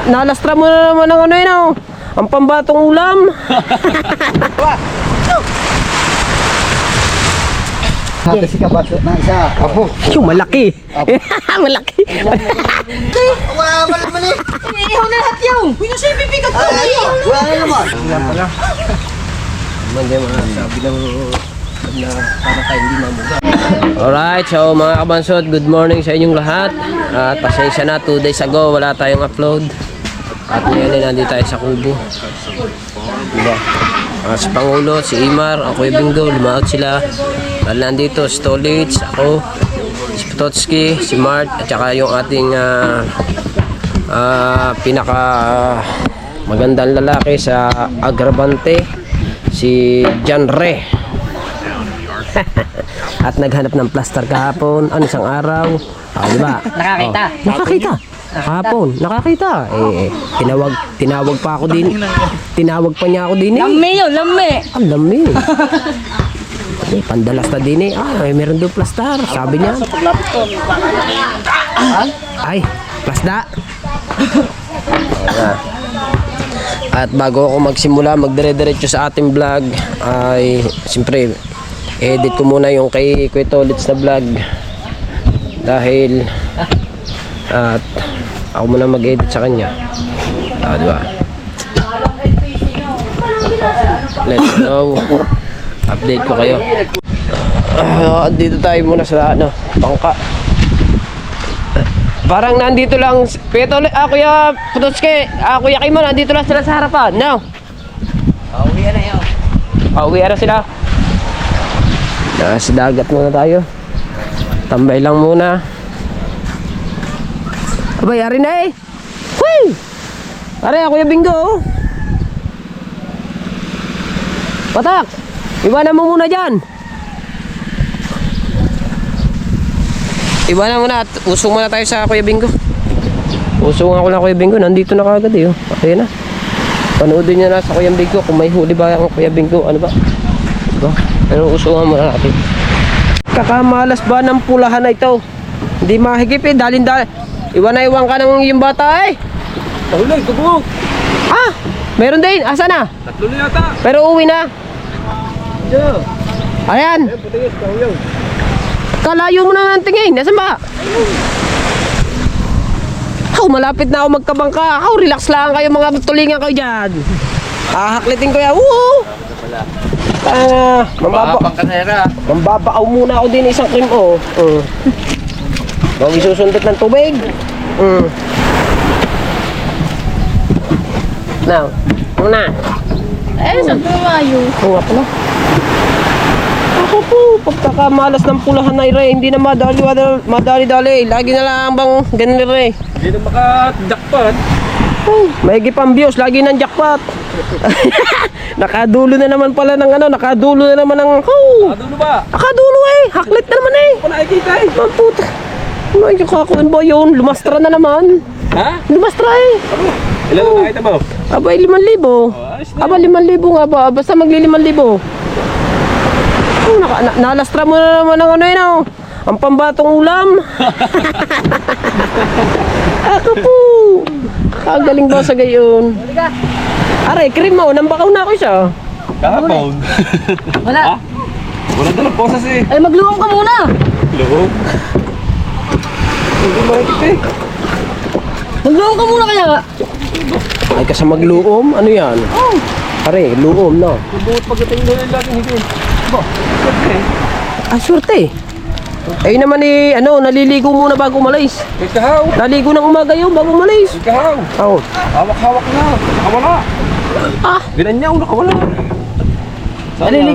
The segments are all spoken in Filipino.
nalastra mo na naman ang ano yun, oh. Ang pambatong ulam. Hati si kabato na isa. Apo. Yung malaki. Malaki. Wala naman eh. Iihaw na lahat yaw. Uy, nasa ibibigat ko na yaw. Wala naman. Wala pala. Hindi mga sabi ng na para tayo hindi mamuga. Alright, so mga kabansot, good morning sa inyong lahat. At pasensya na, 2 days ago wala tayong upload. At ngayon ay nandito tayo sa Kubo. Diba? Si Pangulo, si Imar, ako yung Bingo, lumaot sila. Dahil nandito, si Tolits, ako, si Pototski, si Mart, at saka yung ating pinaka magandang lalaki sa Agravante, si John Re. At naghanap ng plaster kahapon, isang araw. Diba? Nakakita. Nakakita. Kahapon, nakakita. Tinawag pa ako din. Tinawag pa niya ako din. Lami yun, lami. Ang lami. Pandalas na din meron doon plaster. Sabi niya. Ay, plasda. At bago ako magsimula, magdire-diretso sa ating vlog, ay siyempre edit ko muna yung kay Kuya Tolits na vlog. Dahil at ako muna mag-edit sa kanya. Diba? Let's go. Update ko kayo. Dito tayo muna sa bangka. Parang nandito lang Kuya Pototski, Kuya Kimo, nandito lang sila sa harapan. No? Pauwi na yun. Pauwi na sila. Nasa dagat muna tayo. Tambay lang muna. Abay, ari na eh. Huy! Ari, Kuya Bingo. Patak! Iwanan mo muna dyan. Iwanan muna at usong muna tayo sa Kuya Bingo. Usong ako lang Kuya Bingo. Nandito na kagad eh. Okay na. Panoodin nyo na sa Kuya Bingo kung may huli ba ang Kuya Bingo. Ano ba? Diba? Pero usungan muna natin. Kakamalas ba ng pulahan na ito? Hindi mahigip eh. Iwan na iwan ka ng yung bata eh. Tahulay, tubog. Meron din. Asa na? Tatlo na yata. Pero uwi na. Yeah. Ayan. Patingin, tahulay. Kalayo mo na ng tingin. Nasaan ba? Malapit na ako magkabangka. Relax lang kayo mga tulingan kayo dyan. Haklitin ko yan. Woo! Mambabaaw muna ako din isang cream Bago isusundot ng tubig. Now, muna. Saan tumayo? Nga pala. Ako po, pagkakamalas ng pulahan na ire, hindi na madali-dali. Lagi na lang bang ganun ire. Hindi na maka-jackpot. May gipang views, lagi ng jackpot. Nakadulo na naman pala ng nakadulo na naman ng Ano ba? Nakadulo eh, haklit na naman eh. Ako nakikita eh. Ang puta. Ano yung kakuin ba yun? Lumastra na naman. Ha? Lumastra eh. Ilan na nakita mo? Aba, 5,000. Aba, 5,000 nga ba? Basta magli 5,000. Nalastra mo na naman ang yun, ang pambatong ulam. Ako po. Kagaling ba sa gayon? Aray, cream mo. Nambakaw na ako siya. Kahapon. Wala. Wala dalang posas eh. Ay, magluwang ka muna. Loob. Hindi makikita eh. Magluwang ka muna kaya. Ay, kasi magluom? Ano yan? Aray, luom, no? Buot pagdating doon yung laging higil. Ba? Siyempre. Swerte. Ayun naman naliligo muna bago umalis. May kahaw. Naligo ng umaga yun bago umalis. May kahaw. Hawak-hawak na. Nakawala. Binanyaw, nakawala.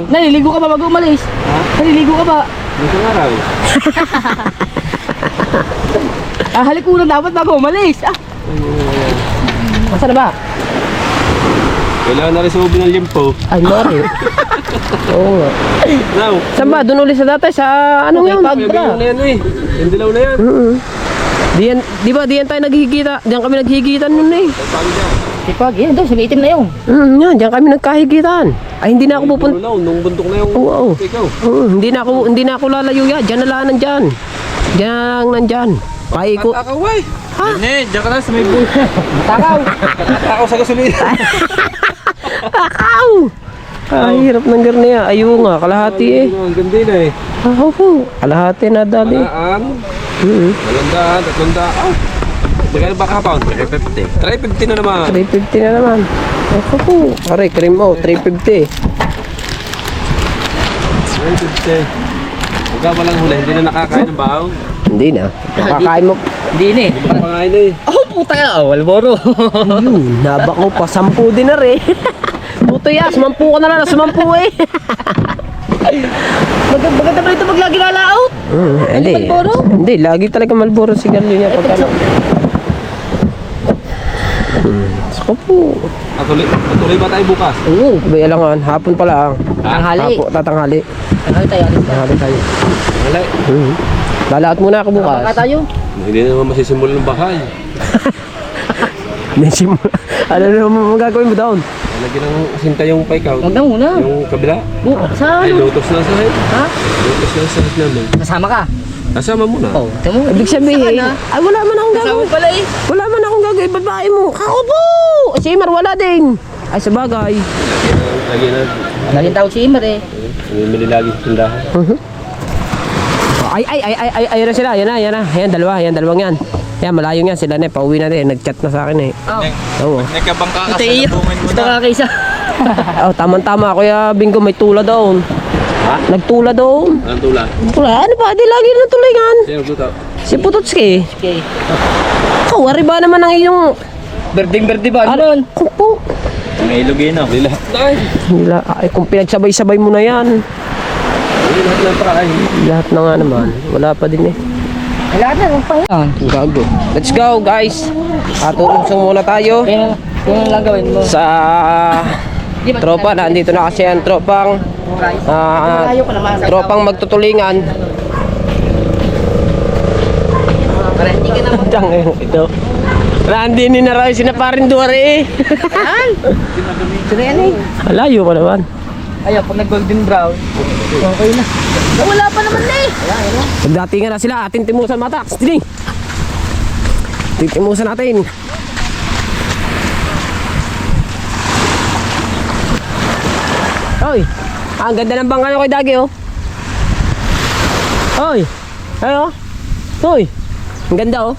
Naliligo ka ba bago umalis? Ha? Naliligo ka ba? Isang araw. Halik muna dapat bago umalis. Masa na ba? Kailangan na rin sa ubi ng limpo. Ay, mori. Oo nga. Now. Saan ba? Doon ulit sa dati? Sa anong yun? May bilang na yan eh. Yung dilaw na yan. Diyan tayo naghihigita. Diyan kami naghihigitan nun eh. Sipag, yan doon, sa itim na yun. Yan, diyan kami nagkahigitan. Ay, hindi na ako pupunta. Nung bundok na yung Oo. ikaw. Hindi na ako lalayo yan. Diyan na lang nandyan. Diyan na lang nandyan. Paiko. Kakaway. Hindi, diyan ka lang sa may buhay. Takaw. Ako sa gasolina. Takaw! Ay, hirap ng garniya. Ayaw nga, kalahati eh. Ang ganda na eh. Oo, kalahati na dali. Malaan. Hmm. 200, 300. Magkano ba kahapon? 350. 350 na naman. 350 na naman. Ako po. Aray, cream mo, 350. 350. Huwag ka palang huli, hindi na nakakain ng bahaw. Hindi na. Makakain mo. Hindi na eh. Hindi na pangain eh. Oh, puta ka. Oh, Walboro. Yun, nabak mo pa. 10 din na rin. Puto ya, 10 ka na lang. 10 eh. Maganda ba ito maglagi lalaot? Hindi. Marlboro? Hindi, lagi talaga Marlboro sigarilyo niya. Pagka Saka po. Patuloy ba tayo bukas? Oo, kailangan. Hapon pa lang. Tanghali. Tatanghali. Tanghali tayo. Tanghali tayo. Wala. Lalaot muna ako bukas. Baka tayo. Hindi na naman masisimulan ng bahay. Nasimula. Ano naman magagawin mo doon? Lagyan ng sinta yung paikaw. Huwag na muna. Yung kabila. Sa Ay, ano? lotos na sa head. Ha? Lotos na sa head namin. Kasama ka? Kasama mo na. Oh, tamo. Ibig sabihin, ay wala man akong Kasama gagawin. pala eh. Wala man akong gagawin. Babae mo. Kaupo! Si Imar wala din. Ay, sa bagay. Lagyan na. Laging tawag si Imar eh. Namimili lagi sa tindahan. Ay, na sila. Yan na. Yan, dalawang yan. Yan, malayo yan. Sila na, pauwi na din. Nag-chat na sa akin eh. Oo. Nagkabangka ka Ito sa iyo. labungin mo Ito na. kakisa. Oh, tama-tama. Kuya Bingo, may tula doon. Ha? Nagtula doon. Anong tula? Tula? Ano ba? Di lagi na tulingan. Sino nagluto? Si Putotski. Okay. Kawari ba naman ang iyong... Berding-berde ba? Ano yun? Kupo. Ang ilugino. Lahat na eh. Ay, kung pinagsabay-sabay mo na yan. Hindi lahat ng paraay. Lahat na nga naman. Wala pa din eh. Wala na. Huwag pa yun. Gago. Let's go, guys. Tutungsong muna tayo Kung lang gawin mo. sa tropa. Nandito na kasi ang tropang Malayo pa naman. tropang magtutulingan. Para hindi ka na Tang ito. Randy ni na raw sinaparin duwari eh. Sino yan eh? Layo pa naman. Ayaw, pag nag-golden brown, okay na. Wala pa naman na eh. Magdatingan na sila. Atin timusan mata. Tining. Titimusan natin. Hoy. Ang ganda ng bangka nyo kay Dagi oh. Hoy. Ayo. Hoy. Ang ganda oh.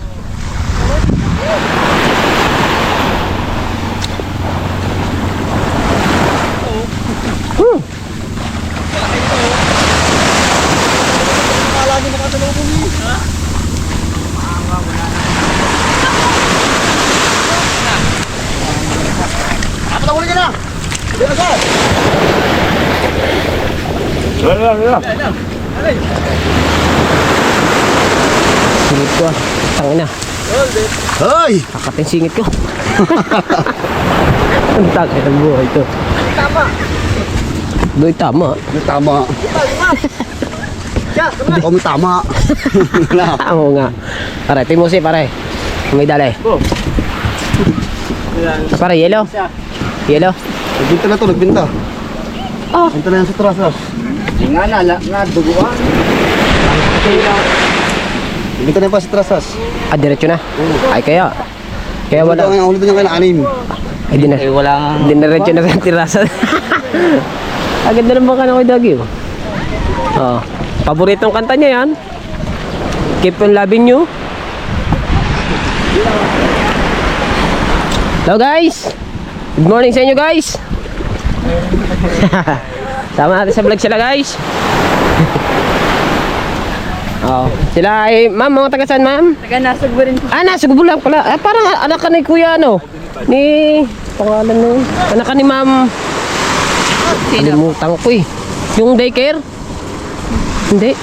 Singit ko ah. Tangin na. Hoy! Kakating singit ko. Ang tangin ng buhay ito. Doy tama. Tama. Kung tama. Oo nga. Pare, timusi pare. May dali. Pare, yellow. Yellow. Nagbinta na to, nagbinta. Ah. Nagbinta na yan sa trasas. Nga duguan. Nagbinta na pa sa trasas. Ah, diretso na. Ay, kaya. Kaya wala. Ang ulit niya kayo na 6. Ay, di na. wala nga. Di na diretso na sa tirasa. Ang ganda ng bangka na kay Dagi oh. Oh. Paboritong kanta niya yan. Keep on loving you. Hello guys. Good morning sa inyo guys. Sama natin sa vlog sila guys. Oh, sila ay ma'am, mga taga saan ma'am? Taga nasag rin. Ah, nasa Gubo lang pala. Ah, parang anak ka ni Kuya ano? Ni pangalan nun. Anak ka ni Ma'am. Kalimutan ko eh. Yung daycare? Hindi.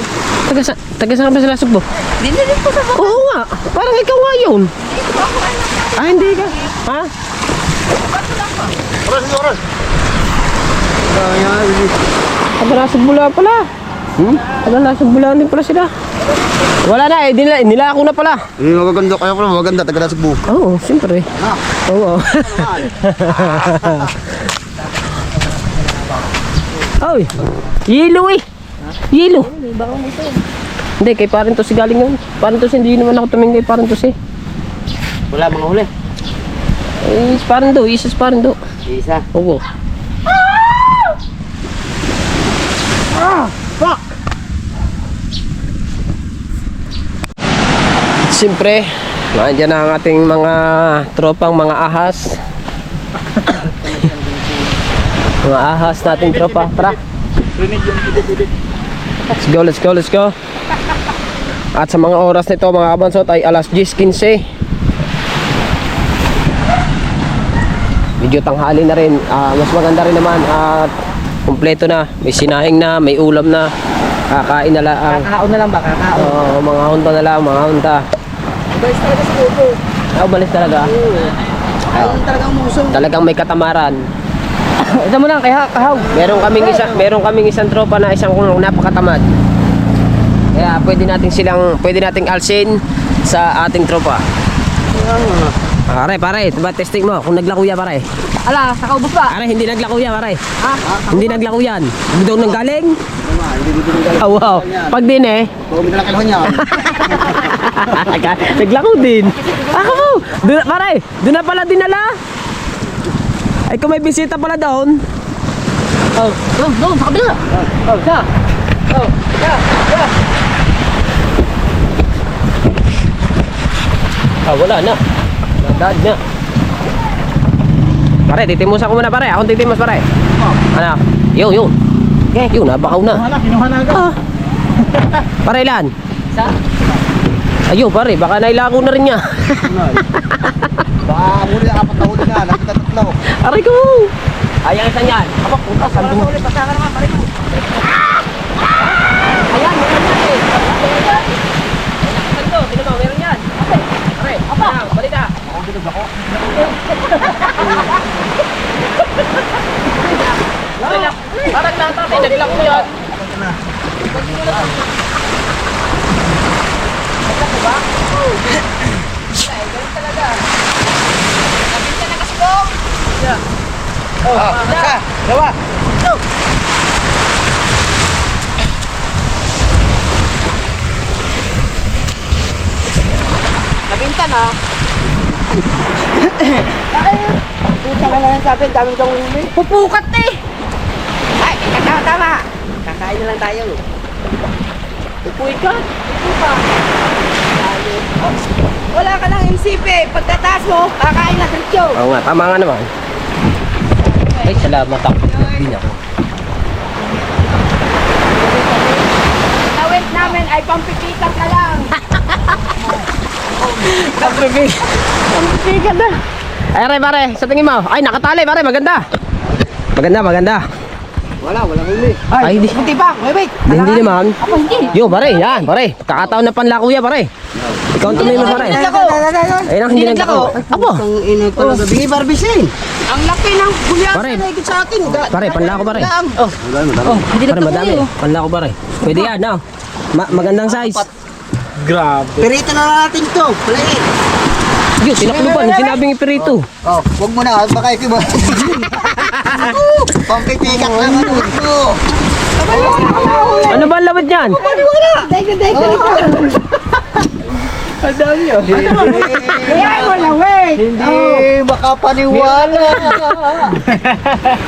Taga saan ka ba sila Sugbo? Hindi po sa Oo nga. Parang ikaw nga yun. Ah, hindi ka. Ha? Taga nasa Bula pala. Taga nasa Bula din pala sila. Wala na eh. Nila ako na pala. Magaganda kaya pala, maganda. Taga nasa Cebu. Oo, siyempre. Oo. Oy, yelo eh. Yelo. Hindi, kay Parintos si galing yun. Parintos, hindi naman ako tumingin kay Parintos eh. Wala mga huli. Eh, Parando, isa Parando. Isa. Oo. Fuck! Siyempre, nandiyan na ang ating mga tropang mga ahas. Mga ahas nating tropa. Tara. Let's go, let's go, let's go. At sa mga oras nito mga kabansot ay alas 10:15. Medyo tanghali na rin. Mas maganda rin naman at kumpleto na. May sinahing na, may ulam na. Kakain na lang. Kakaon na lang ba? Kakaon. Oo, mga hunta na lang, mga hunta. Guys, talaga sa kubo. Balis talaga. Ayun talaga umusong. Talagang may katamaran. Ito mo lang, kaya kahaw. Meron kaming isang tropa na isang napakatamad. Kaya pwede nating alsin sa ating tropa. Pare, ba testing mo kung naglakuya pare. Ala, nakaubos pa. Pare, hindi naglakuya pare. Ha? Hindi naglakuyan. Doon nang galing. Oh, wow. Pag din eh. Huwag na lang kalahon niya. Naglako din. Ako mo. Pare, doon na pala dinala. Ay kung may bisita pala doon. Oh, doon, sa kabila. Oh, siya. Oh, siya. Wala na. Nadad na. Pare, titimos ako muna pare. Akong titimos pare. Ano? Yun. Yun, nabakaw na. Kinuha na agad. Pare, ilan? Sa? Ayun pare, baka nailako na rin niya. Baka muli na apat na huli na. Nakita tatlo. Aray ko! Ayan isa niyan. Aba, puta, saan mo? Pasaka naman, pare mo. Ayan, meron yan eh. Saan to? Sino ba? Meron yan. Pare, apa? Balik ka. Ako bilog ako. Parang natatay, naglako yan. Isa, dalawa. Nabinta na. Puta ka lang sabi, daming kang huli. Pupukat eh. Ay, tama. Kakain na lang tayo. Pupuy ka. Wala ka lang isip eh. Pagkataas mo, kakain na diretso. Oo nga, tama nga naman. Ay, salamat ako. Din ako. Tawid namin ay pampipitas na lang. Pampipikat na. Ay, aray pare, sa tingin mo. Ay, nakatali pare, maganda. Maganda. Walang huli. Ay, hindi. Kunti pa, wait. Hindi naman. Ako hindi. Yo, pare, yan, pare. Kakataon na panlako ya, pare. Ikaw ang tumay mo, pare. Ayun ang hindi naglako. Apo. Ang ina ko na gabi barbisin. Ang laki ng gulyasan Pare. na higit sa akin. Pare, panlako, pare. Hindi Pare, madami. Panlako, pare. Pwede yan, no? Magandang size. Perito na lang natin to. Palain. Yo, tinakluban. Sinabing ipirito. Oh, wag mo na, baka ikiba. Pampipikat lang ano ito. Ano ba ang lawad niyan? Kaya mo lang, wait. Hindi makapaniwala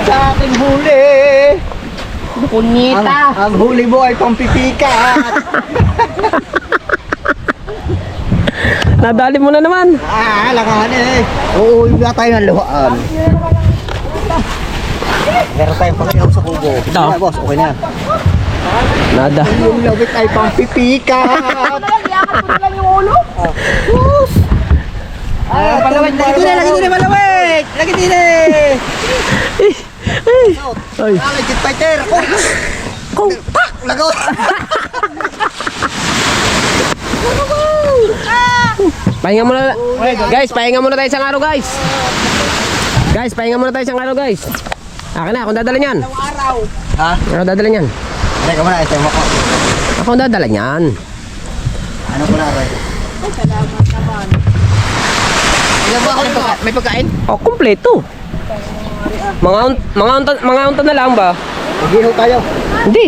sa aking huli. Punyita. Ang huli mo ay pampipikat. Nadali mo na naman. Langahan eh. Oo, yung tayo ng luhaan. Meron tayong pangyaw sa kubo. Ito. Boss, okay na. Nada. Yung lawit ay pampipikat. Iyakan mo lang yung ulo. Palawit, lagi din eh, malawit. Lagi din eh. Ay. Legit fighter. Kung Lagot. pahinga muna. Guys, pahinga muna tayo isang araw, guys. Guys, pahinga muna tayo isang araw, guys. Akin na, akong dadala niyan. Araw. Ha? Ako dadala niyan. Teka muna, ito mo ko. Akong dadala niyan. Ano ko na, Roy? Salamat naman. May pagkain? Oh, kumpleto. Mga unta na lang ba? Mag-ihaw tayo. Hindi,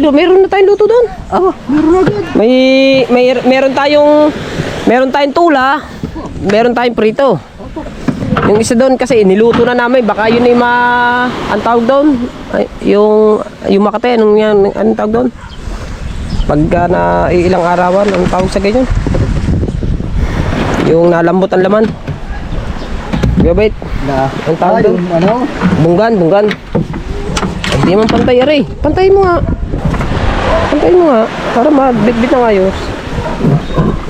meron na tayong luto doon. Meron agad. Meron tayong tula, meron tayong prito. Yung isa doon kasi niluto na namin, baka yun ay ang tawag doon, yung makate, anong tawag doon? Pagka na ilang arawan, anong tawag sa ganyan? Yung nalambot ang laman. Gabait. Ang tawag doon? Ano? Bunggan. Hindi man pantay, aray. Pantay mo nga. Para mabit-bit ng ayos.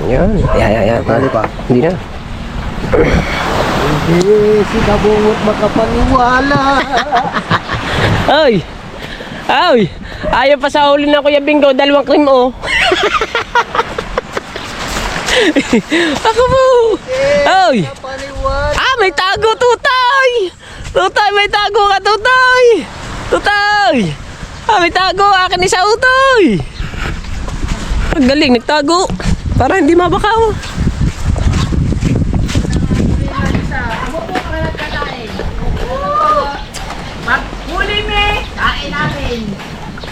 Yan. Yan. Tali pa. Hindi na. Hindi si Kabungot makapaniwala. Ay! Ayaw pa sa huli na Kuya Bingo, 2 cream oh. Ako po! Ay! May tago, tutay! May tago ka, tutay! May tago, akin isa utoy! Ang galing, nagtago. Para hindi mabakaw. Huli me! Kain namin!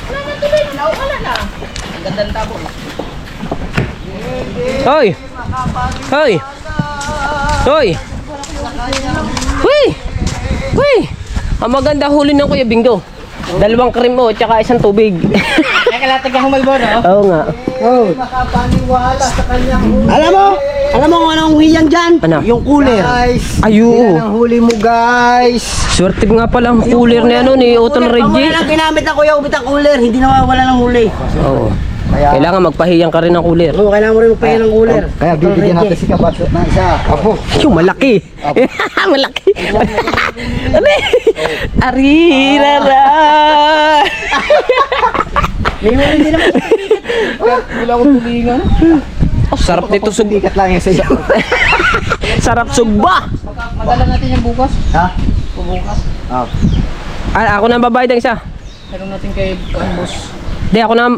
Wala na tuloy, wala na. Ang gandang tabo. Hoy! Ang maganda huli ng Kuya Bingo. 2 cream mo, tsaka isang tubig. Nakalatag ako magbono. Oo nga. Makapaniwala sa kanyang huli. Alam mo kung anong hiyang dyan? Ano? Yung cooler. Guys, Ayo. yan ang huli mo guys. Swerte nga pala ang cooler ni Utol Pag Reggie. wala lang ginamit na Kuya Ubit ang cooler, hindi nawawala ng huli. Oo. Kailangan magpahiyang ka rin ng cooler. Oo, kailangan mo rin magpahin ng cooler. Kaya bibigyan natin si Kabasot ng isa. Apo. Yung malaki. Malaki. Arirara. May huli din naman. Wala akong tulingan. Sarap nito sugba. Bigat lang yan sa iyo. Sarap sugba. Madala natin yung bukas. Ha? Bukas. Ako na ang babayad ng isa. Tanong natin kay boss. Hindi, ako na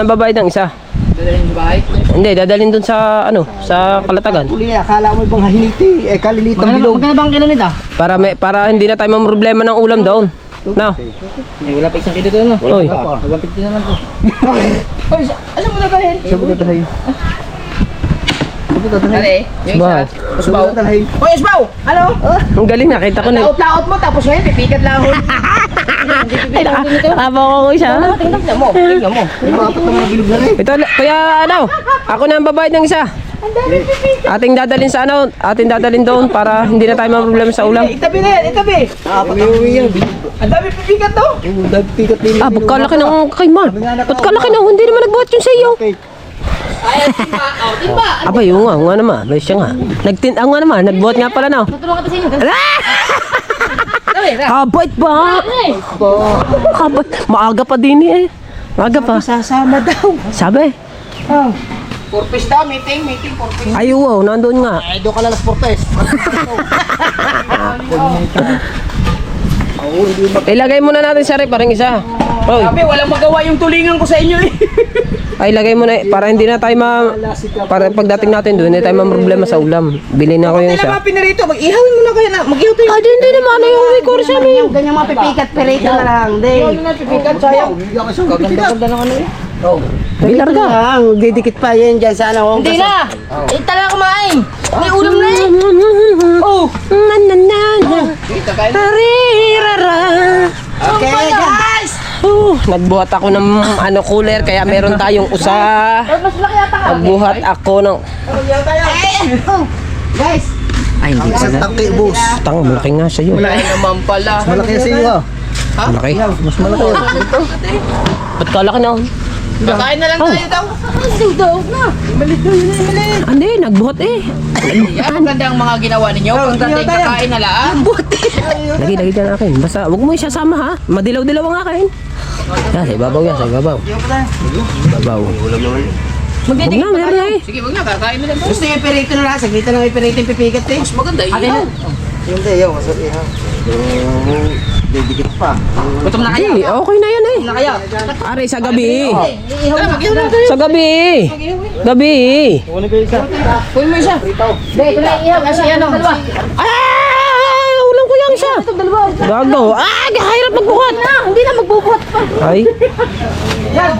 ang babayad ng isa. Dadalhin yung bahay. Hindi, dadalhin dun sa sa Kalatagan. Huli, akala mo ibang hahiniti. Kalilit ang bilog. Magkano bang kilo nito? Para hindi na tayo mamroblema ng ulam doon. No. Wala pa isang kilo doon. Oy. 150 naman to. Oy, alam mo na ba yan? Sabi ko talahin. Are, yung Ba? isa. Usbaw. Hoy, Usbaw! Ano? Ang galing, nakita ko na. Laot-laot mo, tapos ngayon, pipikat lang ako. Nakaba ko siya. Tingnan mo. Ito, kaya ako na ang babayad ng isa. Ating dadalhin doon para hindi na tayo mamroblema sa ulam. Itabi na yan, itabi. Ang dami pipikat to. Ba't kalaki ng kay Ma? Ba't kalaki na? Hindi naman nagbuhat yun sa iyo. Ay, timba. Oh, timba. Aba, yung nga naman. May siya nga. Nga naman, nagbuhat nga pala na. Tutulungan ka sa inyo. Kabait ba? Kabait. Maaga pa din eh. Maaga pa. Sasama daw. Sabi. Purpose daw, meeting, purpose. Ay, wow, nandun nga. Ay, doon ka lang sa Portes. Ilagay muna natin sa rep, parang isa. Oy, Sabi, walang magawa yung tulingan ko sa inyo eh. ay lagay mo na para hindi na tayo para pagdating natin doon, hindi tayo problema sa ulam. Bilhin na ako yung Hindi isa. naman pinarito, mag-ihawin mo na kayo na, mag-ihaw tayo. Hindi naman ano yung record sa amin. Yung ganyang mapipikat, perito na lang. Ihawin mo na, pipikat, sayang. Ganda ng ano eh. Bilar ka. Lang, didikit pa yan dyan sa ano. Hindi na! Eh, talaga kumain! May ulam na eh! Oh. Kita kayo. Tarirara. Okay, guys! Nagbuhat ako ng cooler kaya meron tayong usa. Mas laki yata ka. Nagbuhat ako ng Guys! Ay, hindi ka sa tangke, boss. tanga, malaki nga sa iyo. Wala naman pala. Malaki sa iyo. Malaki. Mas malaki. Ba't kalaki na? Kakain na lang tayo daw. Hindi, nagbuhat eh. Yan, maganda ang mga ginawa ninyo. Pagdating kakain na lang. Lagi dyan akin. Basta, huwag mo isasama ha. Madilaw-dilaw ang akin. Yan, sa ibabaw yan, sa ibabaw. Ibabaw. Huwag na, meron na eh. Sige, wag na, kakain na lang. Gusto yung perito na lang. Saglit na lang yung perito yung pipikat eh. Mas maganda, ihaw. Yung dayo, masarap ihaw. Didikit pa. Gutom na kayo. Hindi, okay na yan eh. Na kayo. Are, sa gabi. Tara, mag-ihaw na tayo. Sa gabi. Gabi. Kuhin mo isa. Hindi, ito na ihaw. Kasi ano. Ah! Ulam ko yan siya. Gago. Ah, kahirap magbuhat. Hindi na magbubuhat pa. Ay. Yan,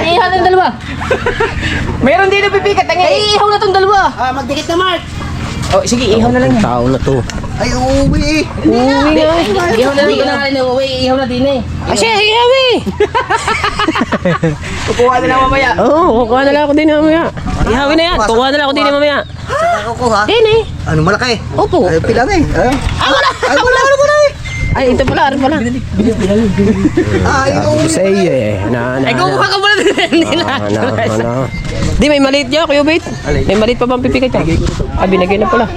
ihaw na yung dalawa. Meron dito pipikat ang Ay, ihaw na tong dalawa. magdikit na Mark. Oh, sige, ihaw na lang yan. Tao na to. Ay, uuwi. Uwi nga. Ihaw na dito na rin. Ihaw na din eh. Kasi ihaw eh. Kukuha na lang mamaya. Oo, kukuha na lang ako din mamaya. Ihawin na yan. Kukuha na lang ako din mamaya. Saan kukuha? Din eh. Ano malaki? Opo. Ay, pilang eh. Ay, wala eh. Ay, ito pala. Ano pala? Ay, uuwi. Sa iyo eh. Ay, Kukuha ka muna din. Hindi na. Di, may maliit niya, Kuya Bait. May maliit pa bang pipikat niya? Ah, binigay na pala.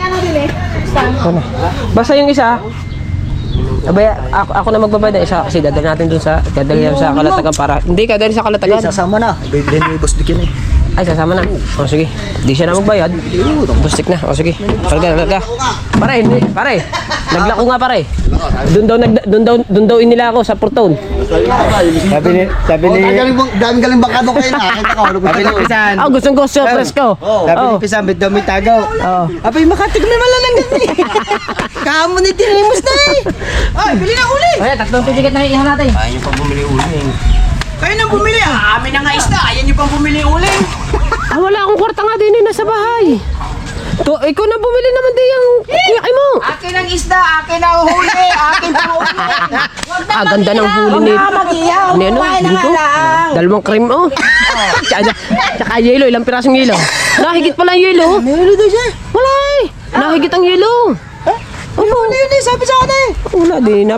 Ano? Basta yung isa. Abaya, ako na magbabayad ng isa kasi dadali natin dun sa Kalatagan para. Hindi, dadali sa Kalatagan. Sasama na. Ibigay ni Boss Dick yun eh. Ay, sasama na. O sige. Di siya na magbayad. Bustik na. O sige. Karga. Pare, hindi. Pare. Naglako nga pare. Doon daw inila ako sa Porton. Sabi ni... Dami galing bangkado kayo na. Kita ko. Sabi ni Pisan. Ah, gustong gusto presko. Sabi ni Pisan, bit daw may tagaw. Abay, makatigmay malalang ganyan. Kamo ni tinimos na eh. Ay, bili na uli. Ay, tatlong pipikat na ihaw natin. Ayun yung pang bumili uli eh. Kayo nang bumili. Amin na nga isda. Ayan yung pang bumili uli. Ah, wala akong kwarta nga din eh. Nasa bahay. To, ikaw na bumili naman din yung kuyaki mo. Akin ang isda. Akin ang huli. Akin ang huli. Ah, ganda ng huli ni... Mag-iyaw. Ni ano? Dito? Dalawang cream oh. Tsaka yelo. Ilang pirasong yelo? Nahigit pala yung yelo. May ulo daw siya. Wala eh. Nahigit ang yelo. Ano yun eh? Sabi sa akin eh. Wala din.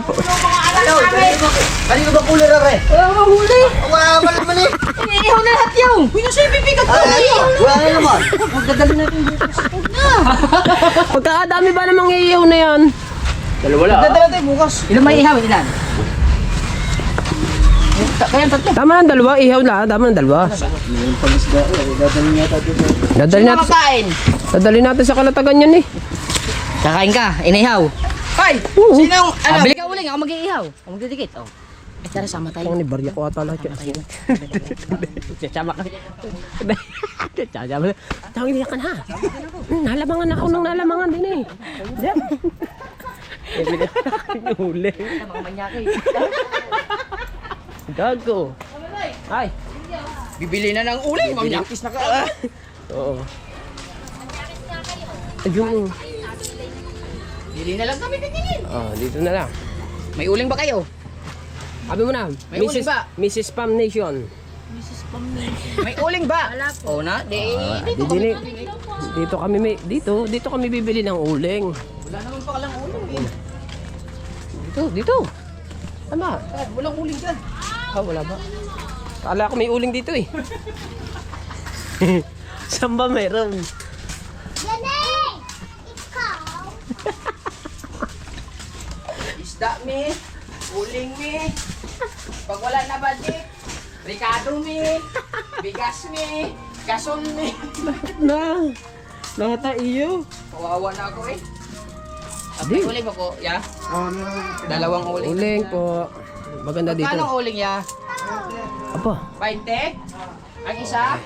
Kanino ba cooler na rin? Wala ka huli. Wala naman eh. Ihaw na lahat yung. Pino siya pipikat ko. Wala na naman. Magdadali natin dito. Pagkakadami ba namang iiyaw na yan? Dadala tayo bukas. Ilan may ihawin? Ilan? Kaya tatlo. Tama ng dalawa. Ihaw na. Tama ng dalawa. Dadali natin sa Kalatagan yan eh. Kakain ka, inihaw. Ay, sinong ano? Bili ka uling, ako mag-iihaw. Ako magdidikit. Oh. Ay, tara, sama tayo. Ang ni barya ko ata lahat yan. Sama kami. Tawag niya ka na. Nalamangan ako nung nalamangan din eh. Diyan. Huli. Mga manyaki. Gago. Ay. Bibili na ng uling. Mamyakis na ka. Oo. Ayun. Bili na lang kami titingin. Oh, dito na lang. May uling ba kayo? Sabi mo na, May uling ba? Mrs. Pam Nation. May uling ba? Wala po. O na, Dito kami bibili ng uling. Wala naman pa kalang uling eh. Dito. Ano? Walang uling dyan. Ah, wala ba? Kala ko may uling dito eh. Saan ba mayroon? Isda mi, uling mi. Pag wala na budget, Ricardo mi, bigas mi, gasol mi. Na. Nata iyo. Kawawa na ako eh. May uling ba po, ya? Dalawang uling. Uling po. Maganda dito. Anong uling ya? Apa? 20? Ang isa?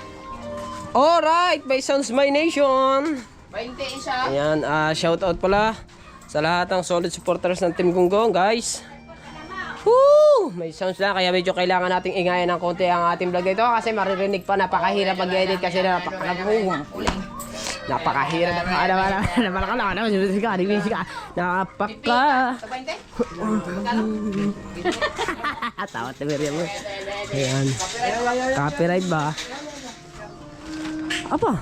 Alright, by Sounds My Nation. 20 isa? Ayan, shout out pala sa lahat ng solid supporters ng Team Gunggong, guys. Woo! May sounds lang, kaya medyo kailangan nating ingayan ng konti ang ating vlog ito kasi maririnig pa, napakahirap mag-edit kasi napakahirap. Tawat na Miriam mo. Ayan. Copyright ba? Apa?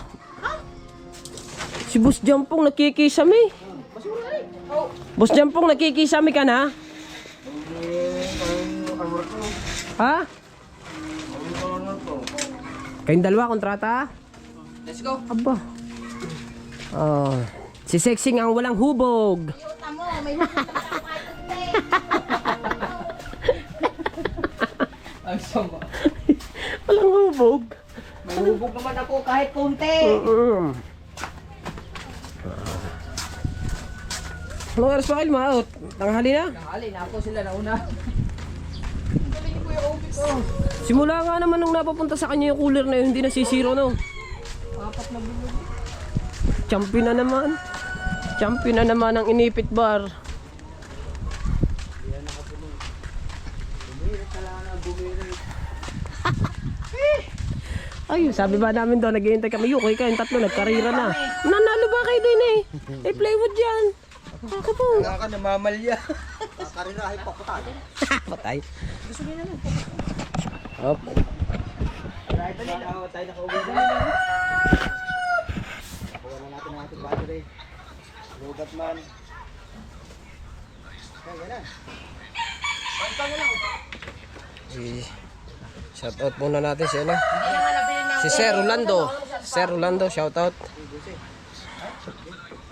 Si Boss Jampong nakikisami. Boss Jampong nakikisami ka na? Ha? Kayong dalawa kontrata? Let's go. Aba. Oh, si Sexing ang walang hubog. Ang sama. Walang hubog. May hubog naman ako kahit konti. Ano oras pa kayo maot? Tanghali na? Nakali na ako sila nauna. Simula nga naman nung napapunta sa kanya yung cooler na yun, hindi nasisiro no. Champion na naman. Champion na naman ang inipit bar. Ay, sabi ba namin doon, naghihintay kami. Yukoy kayong tatlo, nagkarira na. Nanalo ba kayo din eh? Eh, plywood yan. Ako po. Wala ka namamalya. Karirahay pa ko tayo. Patay. Hop. Tayo nakauwi na. Nakuha na natin ang ating battery. Lugat man. Kaya na. Shout out muna natin si ano? Si Sir Rolando. Sir Rolando, shout out.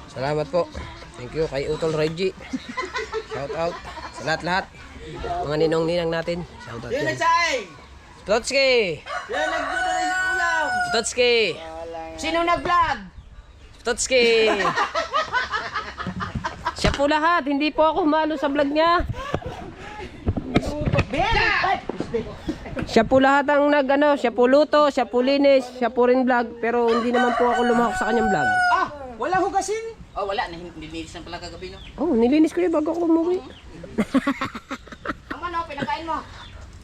Salamat po. Thank you kay Utol Reggie. Shout out sa lahat-lahat. Mga ninong-ninang natin. Shout out. Yan Yan. nagsaing! Pototski! Yan nagdudulay sa ulam! Pototski! Sino nag-vlog? Pototski! Siya po lahat. Hindi po ako humalo sa vlog niya. Siya po lahat ang siya po luto, siya po linis, siya po rin vlog, pero hindi naman po ako lumahok sa kanyang vlog. Ah! Wala hugasin! Oh, wala. Nilinis lang pala kagabi, no? Oh, nilinis ko yun bago ako umuwi. Ang ano, pinakain mo.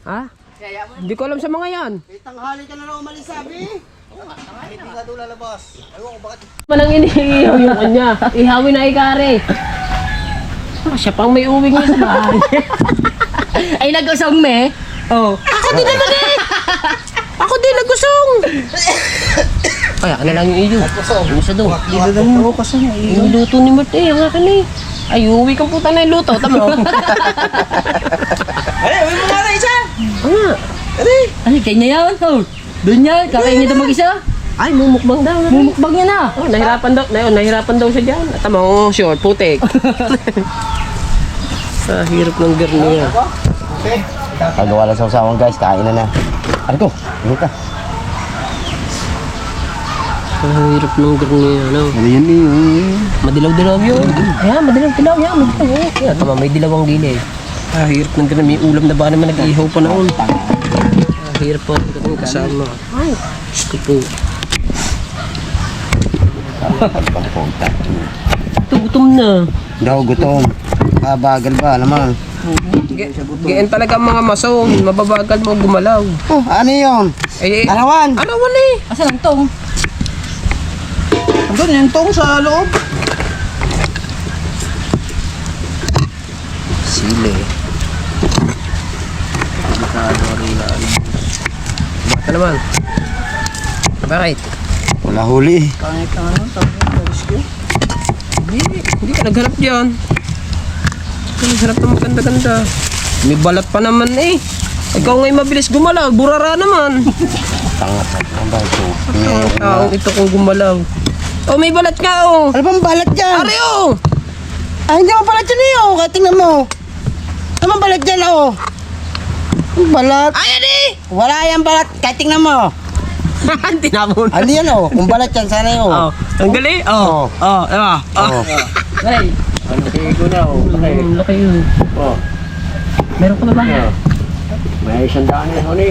Ha? Kaya mo. Hindi ko alam sa mga yan. May tanghali ka na lang umalis sabi! Hindi ka doon lalabas. Ayaw ko bakit. Manang iniihaw yung kanya. Ihawin na ikari. Ah, siya pang may uwing niya sa bahay. Ay, nag-usong me. Oh. Ako din naman eh! Ako din nagusong! Kaya na lang yung iyo. Ano siya doon? Dito lang mo kasi Yung luto ni Mart eh, ang akin eh. Ay, uwi kang puta na yung luto. Tama. Ay, uwi mo na isa! Ano? Ay, kanya yan. Oh. Doon yan. Kakain niya mag-isa. Ay, mumukbang daw. Mumukbang niya na. Oh, nahirapan daw siya dyan. At tama, short, putik. Hirap ng girl niya. Okay. Pagawa lang sa usawan guys, kain na. Ano ko? Ano ka? Hirap ng girl niya, ano. Ano yan eh? Madilaw-dilaw yun. Ayan, madilaw-dilaw yan. Madilaw. Kaya tama, may dilawang gilid. Hirap ng girl. May ulam na ba naman nag-ihaw pa noon. Hirap po ng kasama. Ay, gusto po. Pangpunta. Gutom na. Daw gutom. Bagal ba naman? Gaan talaga ang mga mason. Mababagal mo gumalaw. Oh, ano yun? Eh, Arawan! arawan eh. Asan ang tong? Andun yung tong sa loob. Sili. Bakit naman? Bakit? Wala huli. Hindi ka naghanap dyan. Naghanap ng maganda-ganda. May balat pa naman eh. Ikaw ngayon mabilis gumalaw. Burara naman. Tangat. Ang ba ito? Ang taong ito kung gumalaw. Oh, may balat nga oh. Ano bang balat dyan? Ari oh. Ah, hindi mo balat dyan eh. Oh. Kaya tingnan mo. Ano bang balat dyan oh? Ang balat. Ayan eh. Wala yan balat. Kaya tingnan mo. Tinapon. Ano yan oh? Kung balat yan, sana yun. Oh, ang gali. Oh. Oh, diba? Oh. Ay. Ang laki yun. Oh. Meron ka ba ba? May isang daan eh, Honi.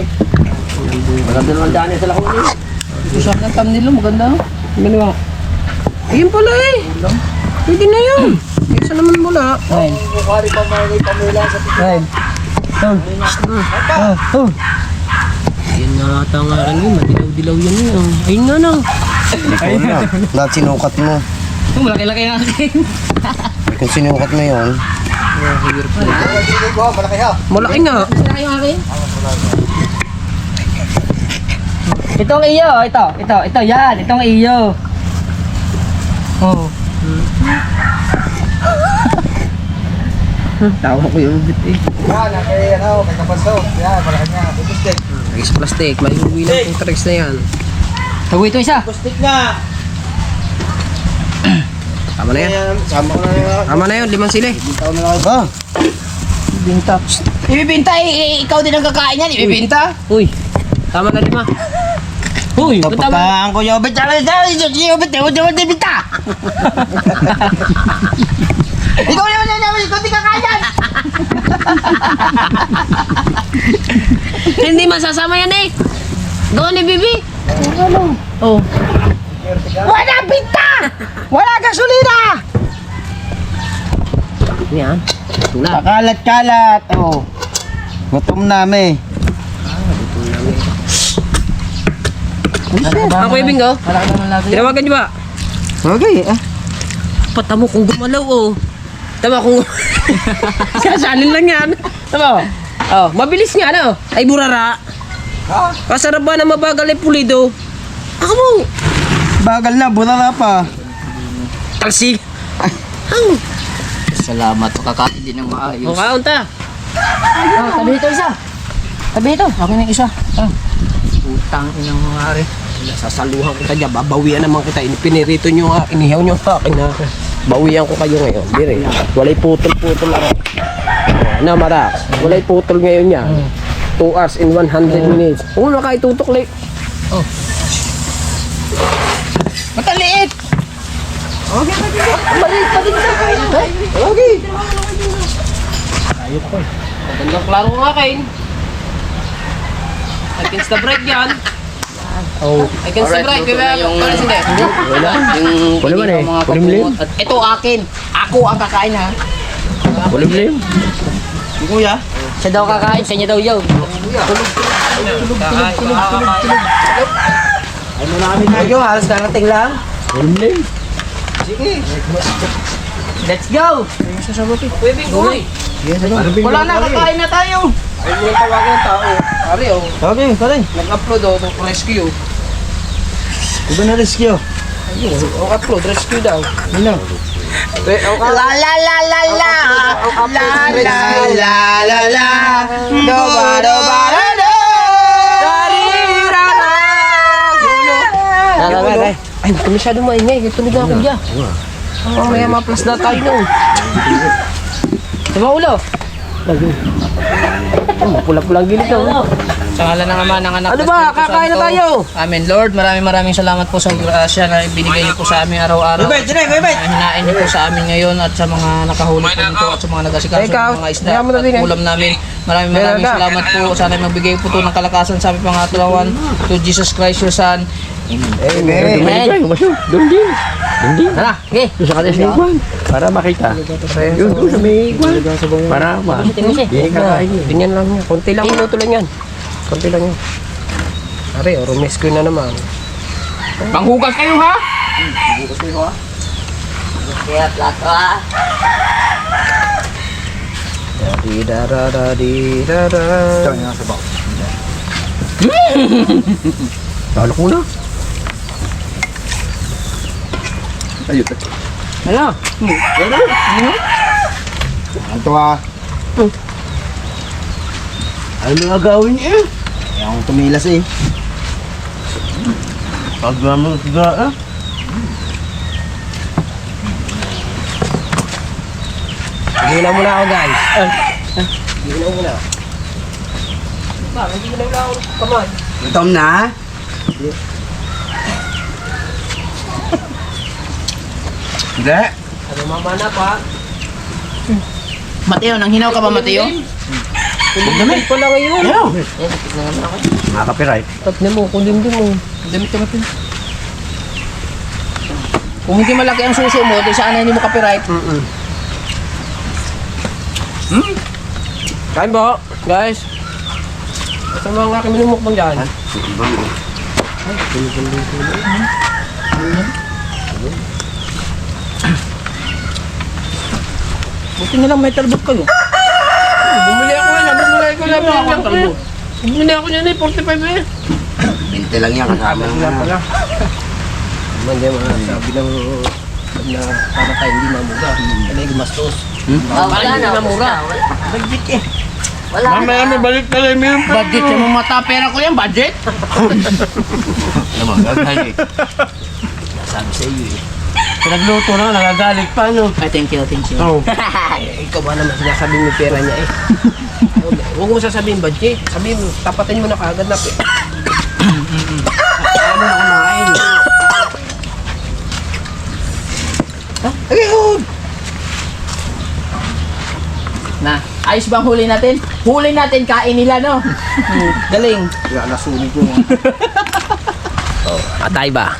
Maganda naman daan eh sa lahuni. Gusto ang thumbnail mo, maganda. Maniwa. Ayun pala eh. Pwede na yun. Isa naman mula. Ay. Bukari pa mga pamula sa Ay. Yan nga ata nga yun. Madilaw-dilaw yan yun. Ayun nga na. Ayun na. Lahat sinukat mo. Malaki-laki nga akin. Kung sinukat mo yun, malaki ha. Malaki nga. Malaki yung akin. Itong iyo, ito yan, itong iyo. Oh. Tawa ko yung bit eh. Yan, kay ano, kay kapaso. Yan, malaki nga. Bustik. Nagis plastic. Malihuwi lang yung tricks na yan. Tago ito isa. Bustik nga. Tama na yan. Yan, sama ko na yun. Tama na yun. 5 sili. Bitaw na lang. ba? Binta. Ibibinta, ikaw din ang kakain yan, ibibinta. Uy. Tama na 5. Uy. Tama. Papakaan ko yung bitala sa yung binta. Ikaw naman yan, ikaw din kakain yan. Hindi masasama yan eh. Gawa ni Bibi. Oh. Wala binta! Wala gasolina! Yan. Tula. Pakalat-kalat. Oh. Gutom namin. Ang Kuya Bingo, tinawagan niyo ba? Okay, Patamo kung gumalaw oh. Tama kung sasalin lang yan. Tama. Oh, mabilis nga ano. Ay burara. Kasarap ba na mabagal ay pulido? Ako mo. bagal na, burara pa. Talsig. Salamat, makakain din ng maayos. O kaunta. Tabi ito isa. Tabi ito. Akin ang isa. Utang inang mga ari. Sasaluhan kita dyan. Babawian naman kita. Pinirito nyo nga. Inihaw nyo sa akin na. Bawian ko kayo ngayon. Bire. Walay putol-putol lang. Na Marax. Walay putol ngayon yan. 2 hours in 100 minutes. Oo, nakaitutok like. Mataliit! Magandang klaro nga kain. Against the break yan. Against the break. Yung Paano sila? yung Wala man eh. mga Kulimlim. kapumot. At ito akin. Ako ang kakain ha. Kulimlim. Kuya. Siya daw kakain, sa inyo daw yaw. Ay mo na kami tayo, halos darating lang. Kulimlim. Let's go! Kuya Bingo. Wala na, kakain na tayo. Ay mo yung tawagan ng tao. Ari oh. Okay, kare. Nag-upload oh. Ng rescue. Iba na rescue. Ayun. O upload. Rescue daw. Ano? La la la la la la la la doba doba do Ay, huwag ka masyado maingay. Tunog na ako dyan. Mamaya ma-plus na tayo no. Diba ulo? Pula-pulang gilid to. Sa ngalan ng Ama, ng Anak, Ano ng ba? Espiritu Kakain na Santo. tayo. Amen. Lord, maraming salamat po sa grasya na ibinigay niyo po sa amin araw-araw. Bye-bye, Jinay, bye-bye. Na hinain niyo po sa amin ngayon at sa mga nakahuli po dito at sa mga nagasikaso Ikaw, ng mga isda kaya mo na at din eh. ulam namin. Maraming salamat po. Sana magbigay po ito ng kalakasan sa aming pangatulawan to Jesus Christ, your Son. Amen. Amen. Doon din. Tara, okay. Doon sa kanila sa iguan. Para makita. Yun, doon sa may iguan. Para ma. Hindi kakain yun. Ganyan lang yan. Konti lang minuto lang yan. Konti lang yan. Are, rumescue na naman. Panghugas kayo ha? Kaya plato ha? Di-da-da-da-di-da-da. Talok muna. Ayun. Ano? Ito ah. Ano mga gawin niya? Kaya akong tumilas eh. Pagwa mo siya ah. Hindi na muna ako guys. Hindi na muna. Hindi na ako kamay. Gutom na? Hindi. Ano mamana pa? Mateo, nang hinaw ka ba Mateo? Damit pa lang ngayon. Mga copyright. Tatne mo, kulim din mo. Damit ka Mateo. Kung hindi malaki ang suso mo, di sana hindi mo copyright. Kain po, guys. Sa mga aking minumukbang dyan. Buti na lang may talbot kayo. Bumili ako yan. Bumili ako yan eh. 45 eh. 20 lang yan kasama Wala pala. Hindi sabi ng na para tayo hindi mamuga. Ano yung gumastos? Para hindi mamura. Budget eh. Mamaya may balik na lang yung Budget sa mga mata. Pera ko yan, budget. naman, gagay eh. Sabi sa iyo eh. Pinagluto na, nagagalit pa no. Ay, thank you, thank you. Oh. Ikaw ba naman sinasabi mo yung pera niya eh. Huwag mo sasabihin budget. Sabihin mo, tapatin mo na kaagad na pera. Ano na kumain? Na, ayos bang huli natin? Huli natin, kain nila, no? Galing. Kaya nasunog ko. Atay ba?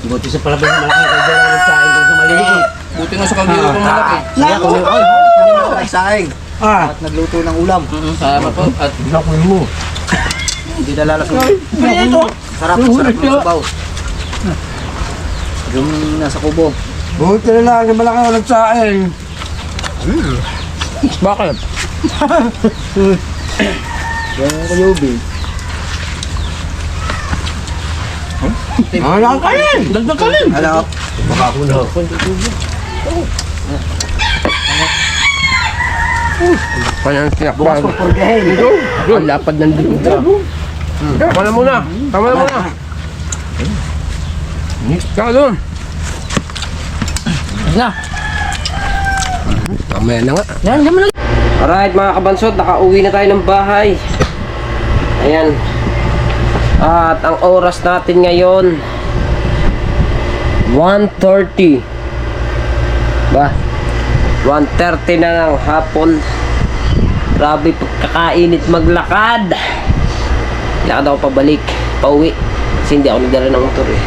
Buti sa palabas na malaki kayo dyan ang nagsain kung sa maliit. Buti nga sa kagiro kong malaki. Kaya kung ay, kunin mo sa saing. At nagluto ng ulam. Salamat po. At Hindi na lalasong. Sarap ng sabaw. Yung nasa kubo. Buti na lang, yung malaki walang saing. Bakit? Yung kuyubi. Ano ka rin? Dagdag ka rin. Ano? Baka ako na. Kanyang tinakpan. Ang lapad ng dito. Tama na muna. Tama na muna. Kaka doon. Na. Mamaya na nga. Yan, yan mo na. Alright mga kabansot, nakauwi na tayo ng bahay. Ayan. At ang oras natin ngayon 1:30. Ba? 1:30 na ng hapon. Grabe pagkakainit maglakad. Lakad ako pabalik, pauwi. Kasi hindi ako nagdala ng motor eh.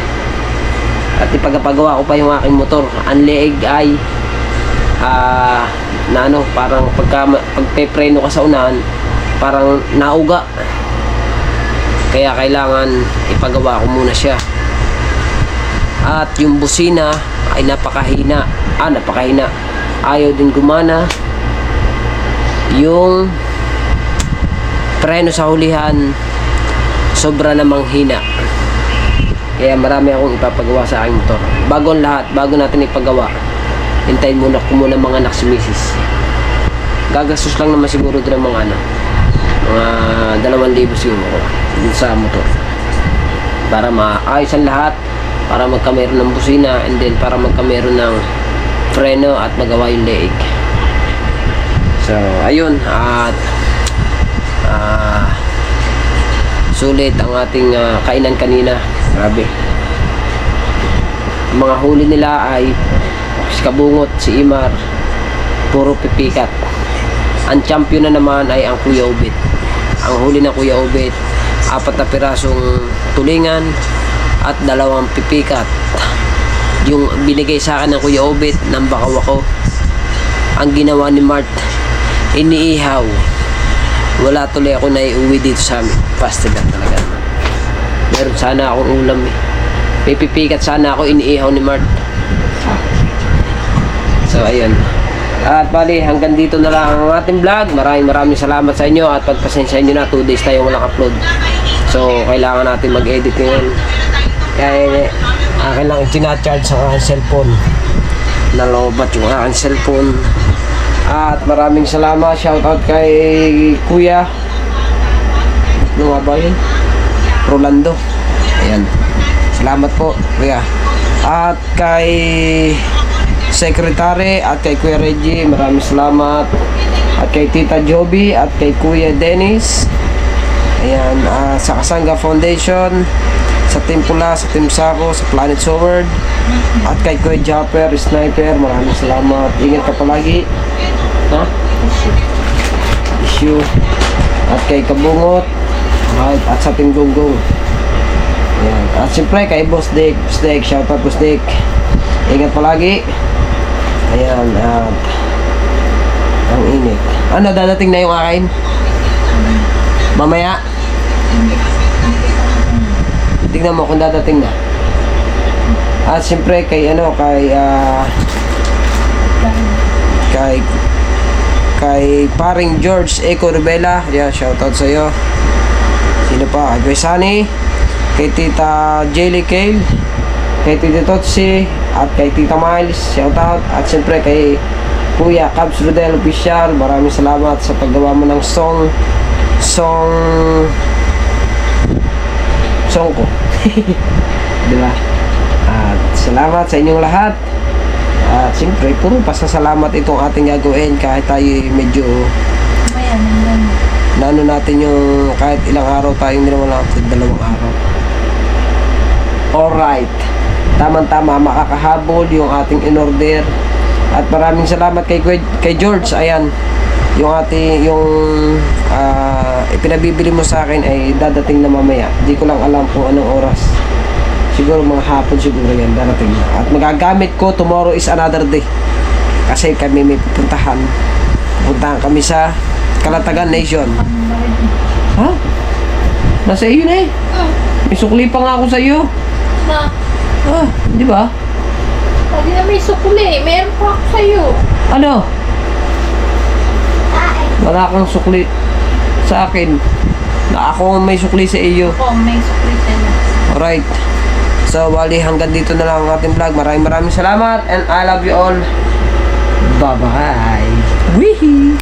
At ipagpagawa ko pa yung aking motor. Ang leeg ay na ano, parang pagpepreno ka sa unahan, parang nauga. Kaya kailangan ipagawa ko muna siya. At yung busina ay napakahina. Napakahina. Ayaw din gumana. Yung preno sa hulihan sobra namang hina. Kaya marami akong ipapagawa sa aking motor. Bago ang lahat, bago natin ipagawa, hintayin muna ko muna mga anak si misis. Gagastos lang naman siguro din ng mga mga 2,000 siguro ko dun sa motor. Para maayos ang lahat, para magkameron ng busina, and then para magkameron ng preno at magawa yung leeg. So, ayun. At sulit ang ating kainan kanina. Grabe. Ang mga huli nila ay si Kabungot, si Imar, puro pipikat. Ang champion na naman ay ang Kuya Ubit. Ang huli ng Kuya Ubit, 4 na pirasong tulingan at 2 pipikat. Yung binigay sa akin ng Kuya Ubit ng bakaw ako, ang ginawa ni Mart, iniihaw. Wala tuloy ako na iuwi dito sa amin. Pasted lang talaga naman. Meron sana akong ulam eh. May pipikat sana ako, iniihaw ni Mart. So ayun. At bali, hanggang dito na lang ang ating vlog. Maraming salamat sa inyo at pagpasensya nyo na 2 days tayo walang upload. So kailangan natin mag-edit ngayon. Kaya akin lang itinacharge sa aking cellphone. Nalobat yung aking cellphone. At maraming salamat. Shoutout kay Kuya. Ano nga ba yun? Rolando. Ayan. Salamat po, Kuya. At kay Secretary at kay Kuya Reggie, maraming salamat. At kay Tita Joby at kay Kuya Dennis. Ayan, sa Kasanga Foundation, sa Team Pula, sa Team Sako, sa Planet Sword, at kay Kuya Japper, Sniper, maraming salamat. Ingat ka palagi. Ha? Issue. At kay Kabungot, at sa Team Gonggong. Ayan. At siyempre kay Boss Dick, shoutout Boss Dick. Ingat palagi. Ayan, at ang init. Ano, dadating na yung akin? Mamaya? Tignan mo kung dadating na. At siyempre kay kay paring George Eco Rubela. Yeah, shoutout sa iyo. Sino pa? Kay Kuya Sunny, kay Tita Jelly Kale, kay Tita Totsi, at kay Tita Miles, shoutout. At siyempre kay Kuya Cabs Rodel Official, maraming salamat sa paggawa mo ng song ko. Diba? At salamat sa inyong lahat. At siyempre, puro pasasalamat itong ating gagawin kahit tayo medyo naano natin yung kahit ilang araw tayong hindi naman lang 2 araw. Alright. Tama-tama, makakahabol yung ating in-order. At maraming salamat kay George. Ayan, yung ipinabibili mo sa akin ay dadating na mamaya. Hindi ko lang alam kung anong oras. Siguro mga hapon siguro yan darating na. At magagamit ko, tomorrow is another day. Kasi kami may pupuntahan. Pupuntahan kami sa Kalatagan Nation. Ha? Nasa iyo na eh. May sukli pa nga ako sa iyo. Na, Di ba? pwede na may sukli. Meron pa ako sa'yo. Ano? Wala kang sukli sa akin. Na ako ang may sukli sa iyo. Oo, may sukli sa'yo. Alright. So, bali hanggang dito na lang ang ating vlog. Maraming salamat and I love you all. Bye-bye. Wee